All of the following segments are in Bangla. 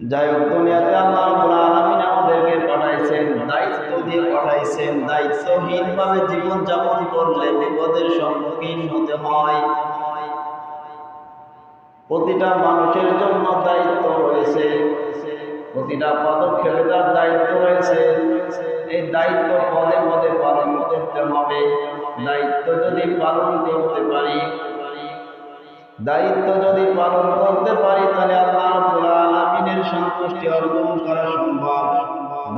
যাই হোক, দুনিয়াতে আল্লাহ রাব্বুল আলামিন আমাদেরকে পাঠাইছেন, দায়িত্ব দিয়ে পাঠাইছেন। দায়িত্বহীনভাবে জীবন যাপন করলে বিপদের সম্মুখীন হতে হয়। প্রতিটা মানুষের জন্য দায়িত্ব রয়েছে, প্রতিটা পদক্ষেপে তার দায়িত্ব রয়েছে। এই দায়িত্ব পদে পদে পালন করতে হবে। দায়িত্ব যদি পালন করতে পারি, তাহলে আল্লাহ রাব্বুল আলামিনের সন্তুষ্টি অর্জন করা সম্ভব।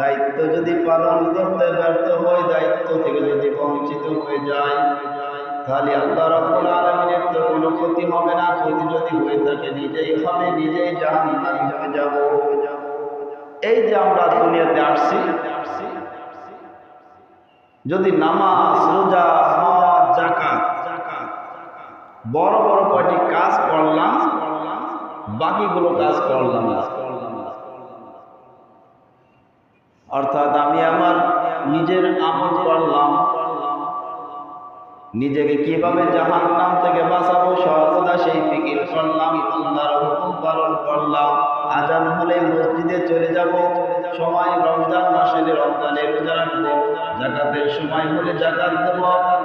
দায়িত্ব যদি পালন করতে ব্যর্থ হয়, দায়িত্ব থেকে যদি বঞ্চিত হয়ে যায়, তাহলে আল্লাহ রাব্বুল আলামিনের তো কোনো ক্ষতি হবে না। ক্ষতি যদি হয়ে থাকে নিজেই হবে, নিজেই জাহান্নামে হয়ে যাব। এই যে আমরা দুনিয়াতে আসছি, যদি নামাজ, রোজা, হজ, যাকাত বড় বড় কয়টি কাজ করলাম, বাকিগুলো কাজ করলাম না। অর্থাৎ আমি আমার নিজের আমল করলাম, নিজেকে কিভাবে জাহান্নাম থেকে বাঁচাবো সর্বদা সেই ফিকির করলাম, আল্লাহর হুকুম পালন করলাম। আজান হলে মসজিদে চলে যাব, সময় রমজান মাসে রমজানের রোজা রাখবো, যাকাতের সময় হলে যাকাত দেব,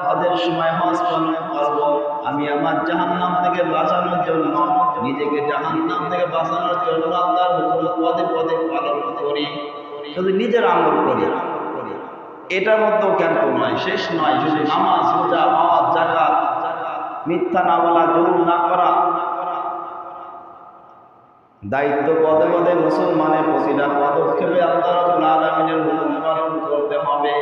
হজের সময় হজ পালন করব। আমি আমার জাহান্নাম থেকে বাঁচানোর জন্য, নিজেকে জাহান্নাম থেকে বাঁচানোর জন্য আল্লাহর হুকুম পদে পদে পালন করি। শুধু নিজের আমল করি, এটার মধ্যেও কিন্তু নয়, শেষ নয়। শুধু নামাজ, রোজা, হজ, যাকাত, মিথ্যা না বলা, জুলুম না করা, দায়িত্ব পদে পদে মুসলমানের প্রতিটা পদক্ষেপে আল্লাহ রাব্বুল আলামিনের হুকুম পালন করতে হবে।